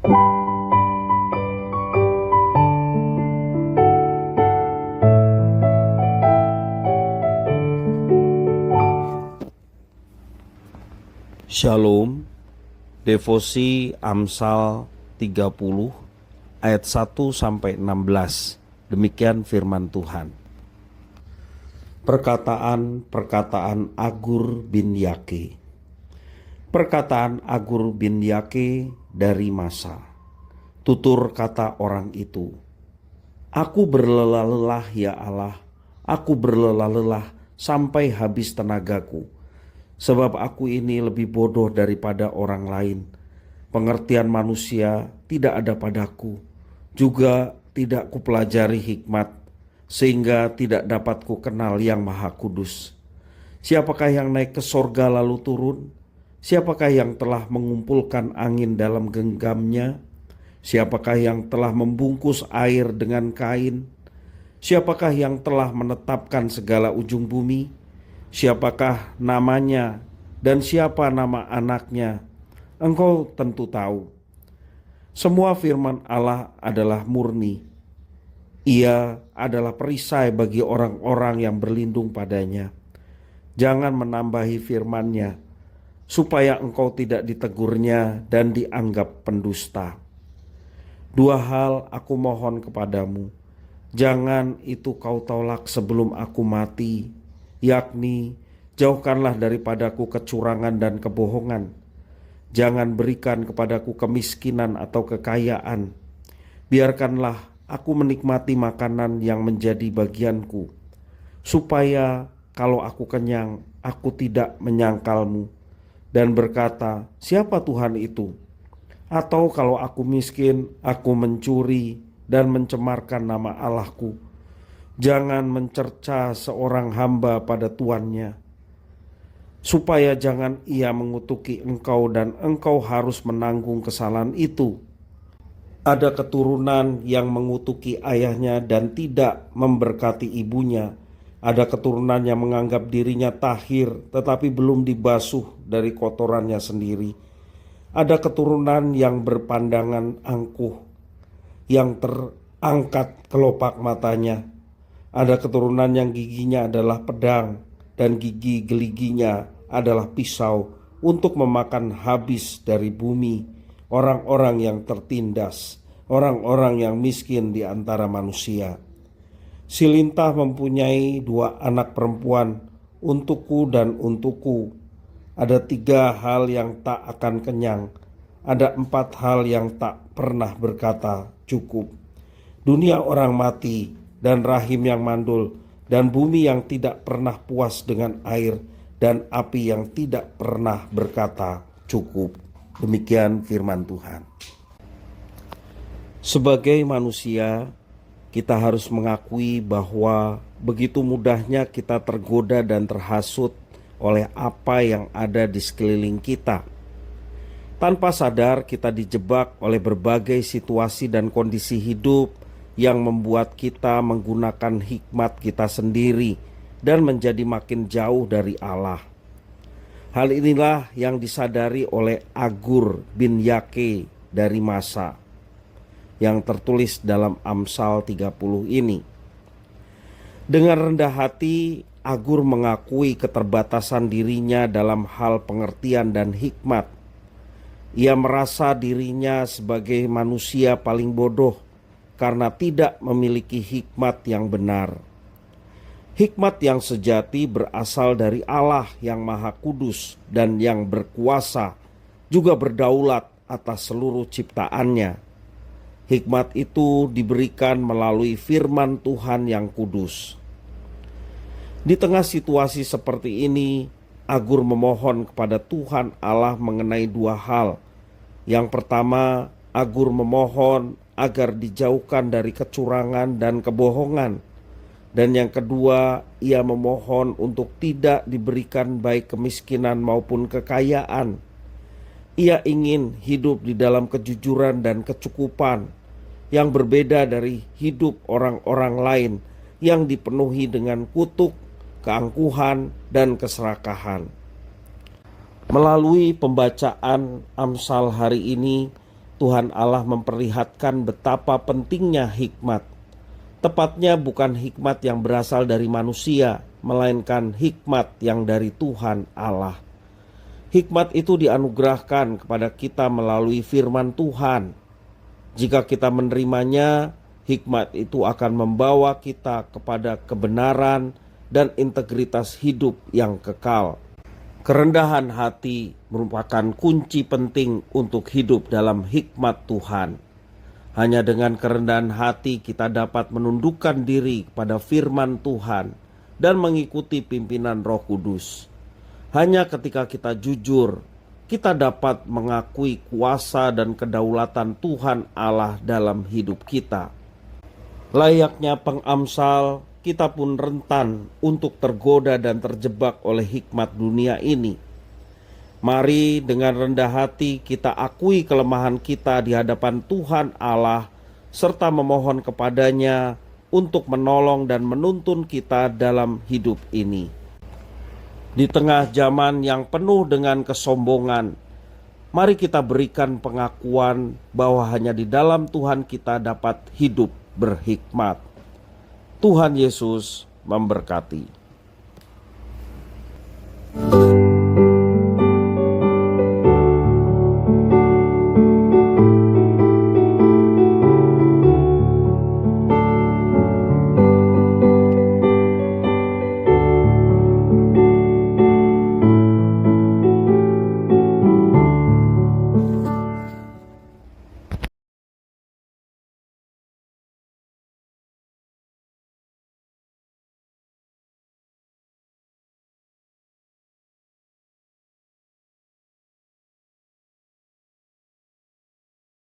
Shalom, devosi Amsal 30 ayat 1-16. Demikian firman Tuhan. Perkataan Agur bin Yake. Perkataan Agur bin Yake dari Masa. Tutur kata orang itu, "Aku berlelah-lelah ya Allah, aku berlelah-lelah sampai habis tenagaku. Sebab aku ini lebih bodoh daripada orang lain. Pengertian manusia tidak ada padaku, juga tidak kupelajari hikmat, sehingga tidak dapat kukenal yang Maha Kudus. Siapakah yang naik ke sorga lalu turun? Siapakah yang telah mengumpulkan angin dalam genggamnya? Siapakah yang telah membungkus air dengan kain? Siapakah yang telah menetapkan segala ujung bumi? Siapakah namanya dan siapa nama anaknya? Engkau tentu tahu. Semua firman Allah adalah murni. Ia adalah perisai bagi orang-orang yang berlindung padanya. Jangan menambahi firman-Nya, supaya engkau tidak ditegurnya dan dianggap pendusta. Dua hal aku mohon kepadamu, jangan itu kau tolak sebelum aku mati, yakni jauhkanlah daripadaku kecurangan dan kebohongan. Jangan berikan kepadaku kemiskinan atau kekayaan. Biarkanlah aku menikmati makanan yang menjadi bagianku, supaya kalau aku kenyang, aku tidak menyangkalmu dan berkata, siapa Tuhan itu? Atau kalau aku miskin, aku mencuri dan mencemarkan nama Allahku. Jangan mencerca seorang hamba pada tuannya, supaya jangan ia mengutuki engkau dan engkau harus menanggung kesalahan itu. Ada keturunan yang mengutuki ayahnya dan tidak memberkati ibunya. Ada keturunan yang menganggap dirinya tahir tetapi belum dibasuh dari kotorannya sendiri. Ada keturunan yang berpandangan angkuh, yang terangkat kelopak matanya. Ada keturunan yang giginya adalah pedang dan gigi geliginya adalah pisau untuk memakan habis dari bumi orang-orang yang tertindas, orang-orang yang miskin di antara manusia. Si lintah mempunyai 2 anak perempuan, untukku dan untukku. Ada 3 hal yang tak akan kenyang, ada 4 hal yang tak pernah berkata cukup. Dunia orang mati dan rahim yang mandul, dan bumi yang tidak pernah puas dengan air, dan api yang tidak pernah berkata cukup. Demikian firman Tuhan. Sebagai manusia, kita harus mengakui bahwa begitu mudahnya kita tergoda dan terhasut oleh apa yang ada di sekeliling kita. Tanpa sadar kita dijebak oleh berbagai situasi dan kondisi hidup yang membuat kita menggunakan hikmat kita sendiri dan menjadi makin jauh dari Allah. Hal inilah yang disadari oleh Agur bin Yake dari Masa yang tertulis dalam Amsal 30 ini. Dengan rendah hati, Agur mengakui keterbatasan dirinya dalam hal pengertian dan hikmat. Ia merasa dirinya sebagai manusia paling bodoh karena tidak memiliki hikmat yang benar. Hikmat yang sejati berasal dari Allah yang Maha Kudus dan yang berkuasa, juga berdaulat atas seluruh ciptaannya. Hikmat itu diberikan melalui firman Tuhan yang kudus. Di tengah situasi seperti ini, Agur memohon kepada Tuhan Allah mengenai 2 hal. Yang pertama, Agur memohon agar dijauhkan dari kecurangan dan kebohongan. Dan yang kedua, ia memohon untuk tidak diberikan baik kemiskinan maupun kekayaan. Ia ingin hidup di dalam kejujuran dan kecukupan yang berbeda dari hidup orang-orang lain yang dipenuhi dengan kutuk, keangkuhan, dan keserakahan. Melalui pembacaan Amsal hari ini, Tuhan Allah memperlihatkan betapa pentingnya hikmat. Tepatnya bukan hikmat yang berasal dari manusia, melainkan hikmat yang dari Tuhan Allah. Hikmat itu dianugerahkan kepada kita melalui firman Tuhan. Jika kita menerimanya, hikmat itu akan membawa kita kepada kebenaran dan integritas hidup yang kekal. Kerendahan hati merupakan kunci penting untuk hidup dalam hikmat Tuhan. Hanya dengan kerendahan hati kita dapat menundukkan diri kepada firman Tuhan dan mengikuti pimpinan Roh Kudus. Hanya ketika kita jujur, kita dapat mengakui kuasa dan kedaulatan Tuhan Allah dalam hidup kita. Layaknya pengamsal, kita pun rentan untuk tergoda dan terjebak oleh hikmat dunia ini. Mari dengan rendah hati kita akui kelemahan kita di hadapan Tuhan Allah, serta memohon kepadanya untuk menolong dan menuntun kita dalam hidup ini. Di tengah zaman yang penuh dengan kesombongan, mari kita berikan pengakuan bahwa hanya di dalam Tuhan kita dapat hidup berhikmat. Tuhan Yesus memberkati.